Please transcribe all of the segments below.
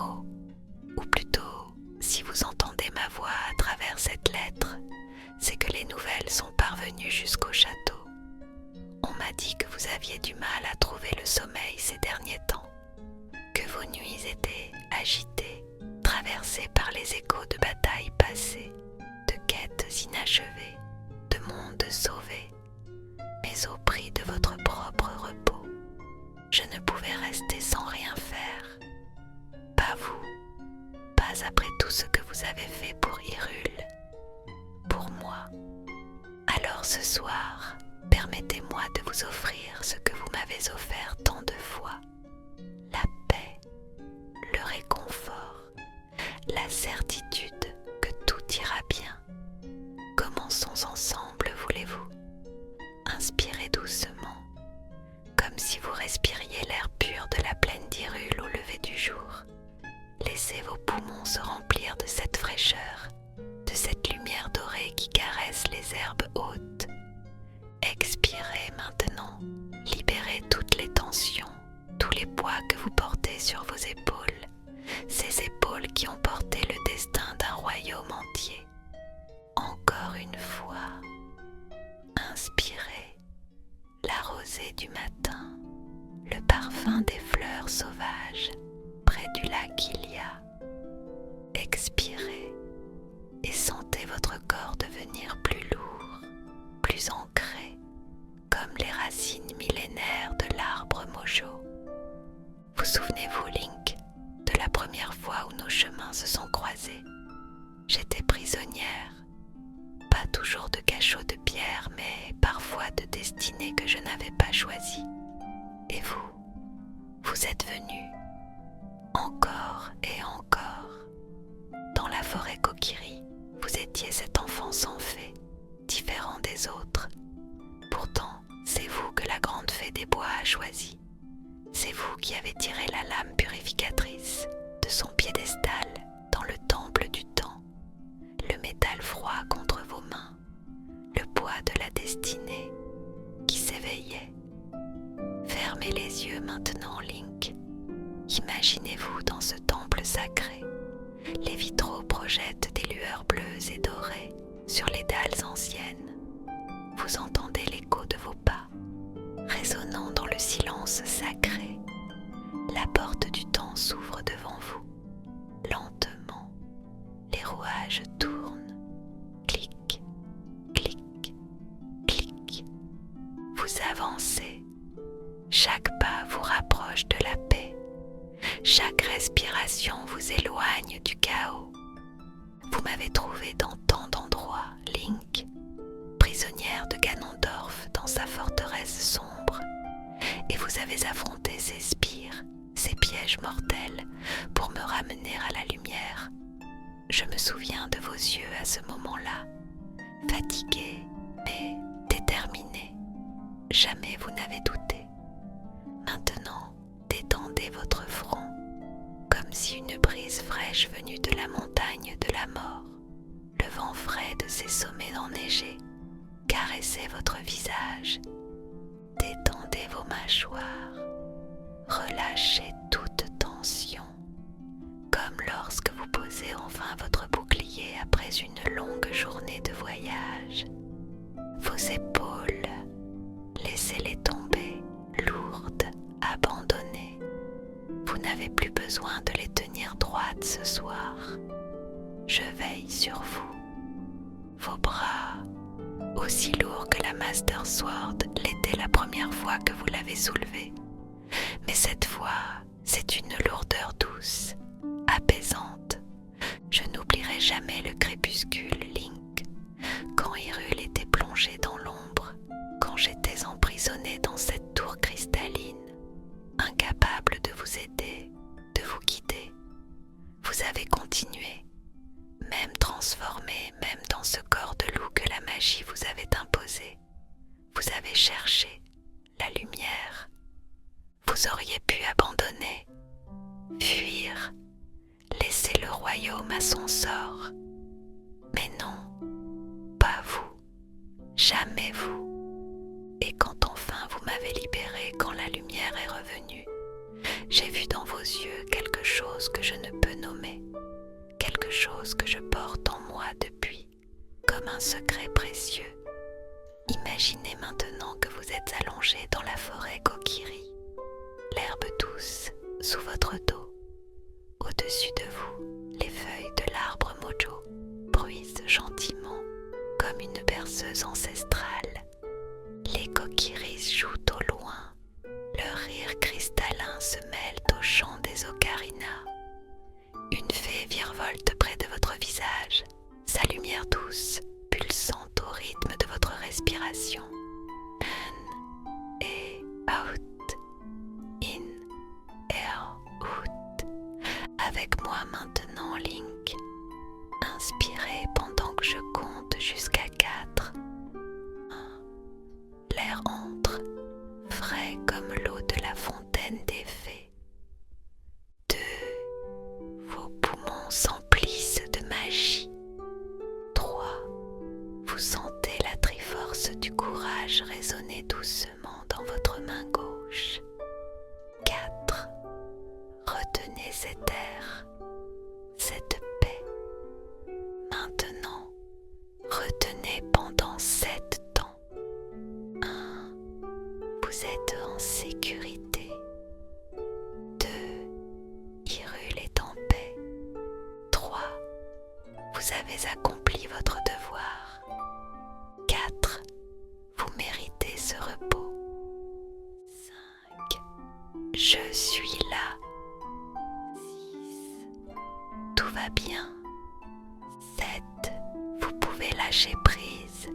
mots, ou plutôt, si vous entendez ma voix à travers cette lettre, c'est que les nouvelles sont parvenues jusqu'au château. On m'a dit que vous aviez du mal à trouver le sommeil ces derniers temps, que vos nuits étaient agitées, traversées par les échos de batailles passées, de quêtes inachevées, de mondes sauvés, mais au prix de votre propre repos. Je ne pouvais rester sans rien faire. Pas vous, pas après tout ce que vous avez fait pour Hyrule, pour moi. Alors ce soir, permettez-moi de vous offrir ce que vous m'avez offert tant de fois, la paix, le réconfort, la certitude que tout ira bien. Commençons ensemble, voulez-vous? Inspirez doucement, comme si vous respiriez l'air pur de la plaine d'Hyrule au lever du jour. Laissez vos poumons se remplir de cette fraîcheur, de cette lumière dorée qui caresse les herbes hautes. Expirez maintenant, libérez toutes les tensions, tous les poids que vous portez sur vos épaules, ces épaules qui ont porté le destin d'un royaume entier. Encore une fois, inspirez la rosée du matin, le parfum des fleurs sauvages près du lac Ilia. Expirez et sentez votre corps devenir plus lourd, plus ancré, comme les racines millénaires de l'arbre Mojo. Vous souvenez-vous, Link, de la première fois où nos chemins se sont croisés? J'étais prisonnière, pas toujours de cachot de pierre, mais parfois de destinée que je n'avais pas choisie. Et vous êtes venu, encore et encore. Dans la forêt Kokiri, vous étiez cet enfant sans fée, différent des autres. Pourtant, c'est vous que la grande fée des bois a choisi. C'est vous qui avez tiré la lame purificatrice de son piédestal dans le temple du temps, le métal froid contre vos mains, le poids de la destinée qui s'éveillait. Fermez les yeux maintenant, Link. Imaginez-vous dans ce temple sacré. Les vitraux projettent des lueurs bleues et dorées sur les dalles anciennes. Vous entendez l'écho de vos pas, résonnant dans le silence sacré. La porte du temps s'ouvre devant vous. Lentement, les rouages tournent. Clic, clic, clic. Vous avancez. Chaque pas vous rapproche de la paix. Chaque respiration vous éloigne du chaos. Vous m'avez trouvé dans tant d'endroits, Link, prisonnière de Ganondorf dans sa forteresse sombre, et vous avez affronté ses spires, ses pièges mortels pour me ramener à la lumière. Je me souviens de vos yeux à ce moment-là, fatigués mais déterminés. Jamais vous n'avez douté. Maintenant, détendez votre front, comme si une brise fraîche venue de la montagne de la mort, le vent frais de ses sommets enneigés, caressait votre visage. Détendez vos mâchoires, relâchez toute tension, comme lorsque vous posez enfin votre bouclier après une longue journée de voyage. Vos épaules, laissez-les tomber, lourdes, abandonnées. Vous n'avez plus besoin de les tenir droites ce soir. Je veille sur vous. Vos bras, aussi lourds que la Master Sword l'était la première fois que vous l'avez soulevé. Mais cette fois, c'est une lourdeur douce, apaisante. Je n'oublierai jamais le crépuscule, Link, quand Hyrule était plongé dans l'ombre, quand j'étais emprisonné dans cette tour cristalline, incapable de vous aider, de vous guider. Vous avez continué, même transformé, même dans ce corps de loup que la magie vous avait imposé. Vous avez cherché la lumière. Vous auriez pu abandonner, fuir, laisser le royaume à son sort. Mais non, pas vous, jamais vous. Et quand enfin vous m'avez libéré, quand la lumière est revenue, J'ai vu dans vos yeux quelque chose que je ne peux nommer, quelque chose que je porte en moi depuis, comme un secret précieux. Imaginez maintenant que vous êtes allongé dans la forêt Kokiri, l'herbe douce sous votre dos. Au-dessus de vous, les feuilles de l'arbre Mojo bruissent gentiment comme une berceuse ancestrale. Les Kokiris jouent au loin, leur rire cristallin se mêle au chant des ocarinas. Une fée virevolte près de votre visage, sa lumière douce pulsante au rythme de votre respiration. In et out, in et out. Avec moi maintenant, Link. Inspirez pendant que je compte jusqu'à 4. 1. L'air entre, frais comme l'eau de la fontaine des fées. 2. Vos poumons s'emplissent de magie. 3. Vous sentez la triforce du courage résonner doucement dans votre main gauche. 4. Retenez cet air, cette paix. Maintenant, retenez pendant 7 temps. 1. Vous êtes en sécurité. 2. Hyrule est en paix. 3. Vous avez accompli votre devoir. 4. Vous méritez ce repos. 5. Je suis là. 6. Tout va bien. 7. Vous pouvez lâcher prise.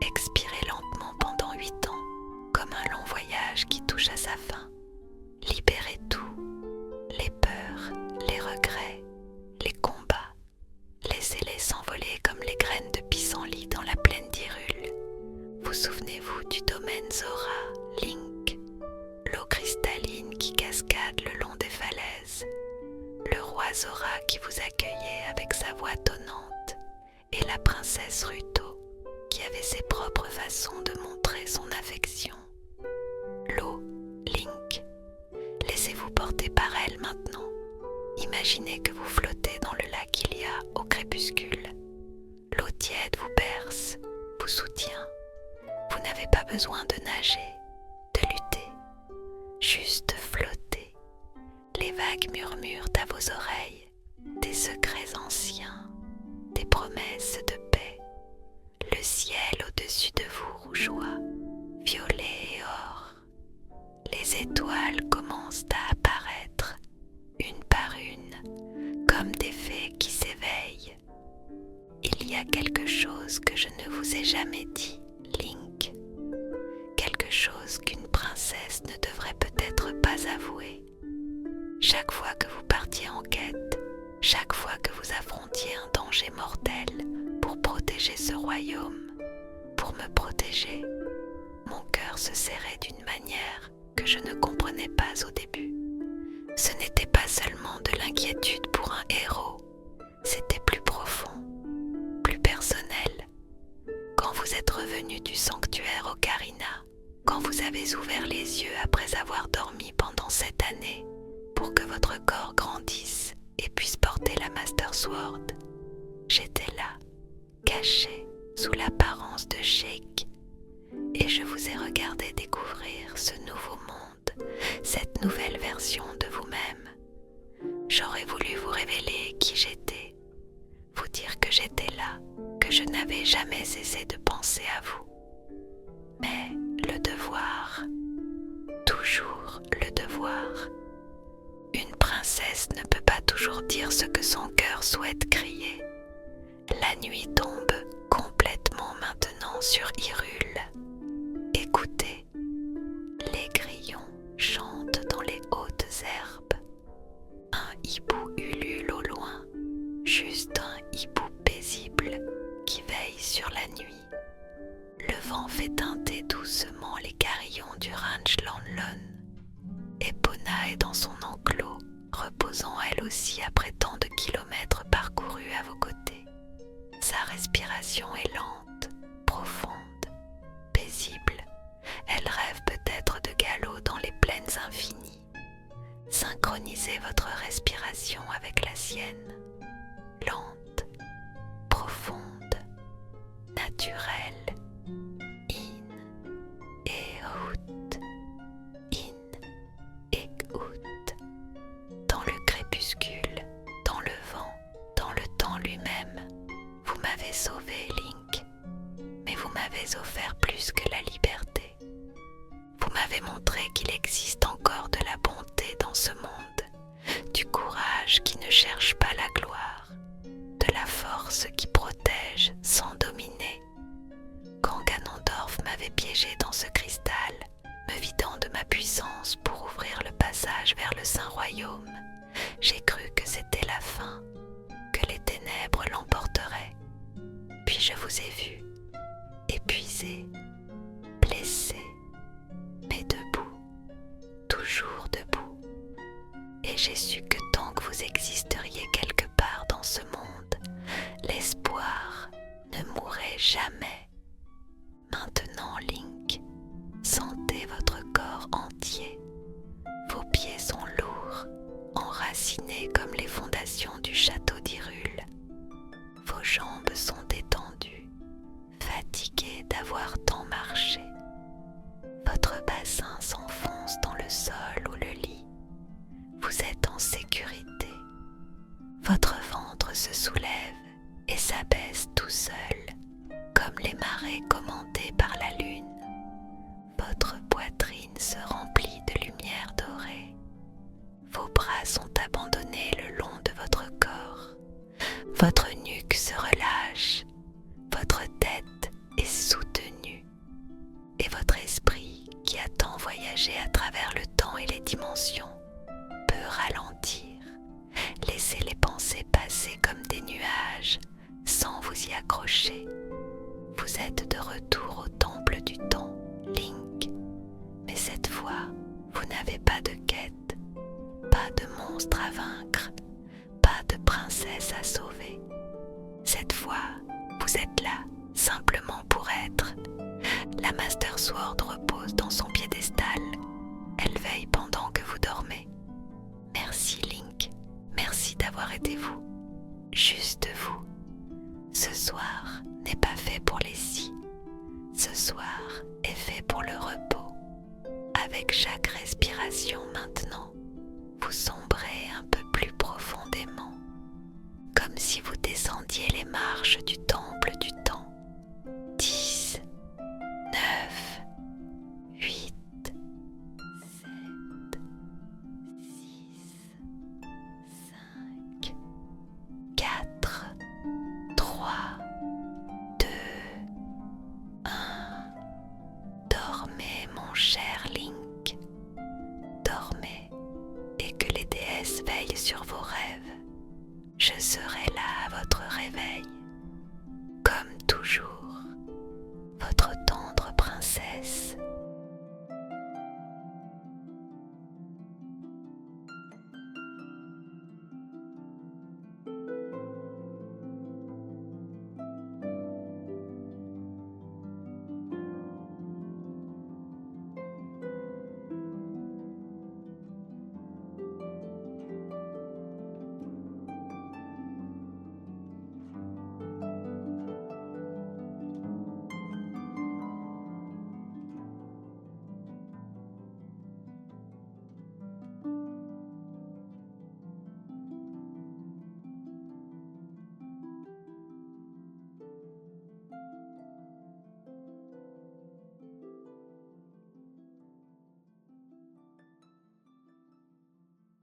Expirez lentement pendant 8 ans, comme un long voyage qui touche à sa fin. Libérez tout, les peurs, les regrets, les combats. Laissez-les s'envoler comme les graines de pissenlit dans la plaine d'Hyrule. Vous souvenez-vous du domaine Zora, Link, l'eau cristalline qui cascade le long des falaises, le roi Zora qui vous accueillait avec sa voix tonnante, et la princesse Ruto qui avait ses propres façons de montrer son affection. L'eau, Link, laissez-vous porter par elle maintenant. Imaginez que vous flottez dans le lac Ilia au crépuscule. L'eau tiède vous berce, vous soutient. Vous n'avez pas besoin de nager, de lutter, juste flotter. Les vagues murmurent à vos oreilles des secrets anciens, des promesses de paix. Le ciel au-dessus de vous rougeoie, violet et or. Les étoiles commencent à apparaître, une par une, comme des fées qui s'éveillent. Il y a quelque chose que je ne vous ai jamais dit, Link. Quelque chose qu'une princesse ne devrait peut-être pas avouer. Chaque fois que vous partiez en quête, chaque fois que vous affrontiez un danger mortel pour protéger ce royaume, pour me protéger, mon cœur se serrait d'une manière que je ne comprenais pas au début. Ce n'était pas seulement de l'inquiétude pour un héros, c'était plus profond, plus personnel. Quand vous êtes revenu du sanctuaire Ocarina, quand vous avez ouvert les yeux après avoir dormi pendant cette année, pour que votre corps grandisse et puisse porter la Master Sword, j'étais là, caché sous l'apparence de Sheik, et je vous ai regardé découvrir ce nouveau monde, cette nouvelle version de vous-même. J'aurais voulu vous révéler qui j'étais, vous dire que j'étais là, que je n'avais jamais cessé de penser à vous. Mais le devoir, toujours le devoir. Une princesse ne peut pas toujours dire ce que son cœur souhaite crier. La nuit tombe complètement maintenant sur Hyrule. Écoutez, les grillons chantent dans les hautes herbes. Un hibou ulule au loin, juste un hibou paisible qui veille sur la nuit. Le vent fait teinter doucement les carillons du ranch Lanlon. Epona est dans son enclos, reposant elle aussi après tant de kilomètres parcourus à vos côtés. Sa respiration est lente, profonde, paisible. Elle rêve peut-être de galop dans les plaines infinies. synchronisez votre respiration avec la sienne, lente, profonde, naturelle. In et out, in et out. Dans le crépuscule, dans le vent, dans le temps lui-même, vous m'avez sauvé, Link, mais vous m'avez offert plus que la liberté. Vous m'avez montré qu'il existe encore de la bonté dans ce monde, du courage qui ne cherche pas la gloire, de la force qui protège sans dominer. Quand Ganondorf m'avait piégé dans ce cristal, me vidant de ma puissance pour ouvrir le passage vers le Saint-Royaume, j'ai cru que c'était la fin, que les ténèbres l'emporteraient. Puis je vous ai vu, épuisé, blessé, mais debout, toujours debout. Et j'ai su que tant que vous existeriez quelque part dans ce monde, l'espoir ne mourrait jamais. Maintenant, Link, sentez votre corps entier. Vos pieds sont lourds, enracinés comme les fondations du château d'Hyrule. Vos jambes sont détendues, fatiguées d'avoir tant marché. Votre bassin s'enfonce dans le sol ou le lit. Vous êtes en sécurité. Votre ventre se soulève et s'abaisse tout seul, comme les marées commandées par la lune. Votre poitrine se remplit de lumière dorée. Vos bras sont abandonnés le long de votre corps. Votre nuque se relâche. Votre tête est soutenue. Et votre esprit, qui a tant voyagé à travers le temps et les dimensions, peut ralentir. Laissez les pensées passer comme des nuages, sans vous y accrocher. Vous êtes de retour au temple du temps, Link. Mais cette fois, vous n'avez pas de quête, pas de monstre à vaincre, pas de princesse à sauver. Cette fois, vous êtes là, simplement pour être. La Master Sword repose dans son piédestal. Elle veille pendant que vous dormez. Merci, Link. Merci d'avoir été vous. Juste vous. Ce soir n'est pas fait pour les si. Ce soir est fait pour le repos. Avec chaque respiration maintenant, vous sombrez un peu plus profondément, comme si vous descendiez les marches du temple du temps. 10, 9, 8, 7, 6, 5, 4, 3, 2, 1. Dormez, mon cher Link. Dormez, et que les déesses veillent sur vos rêves. Je serai là à votre réveil, comme toujours.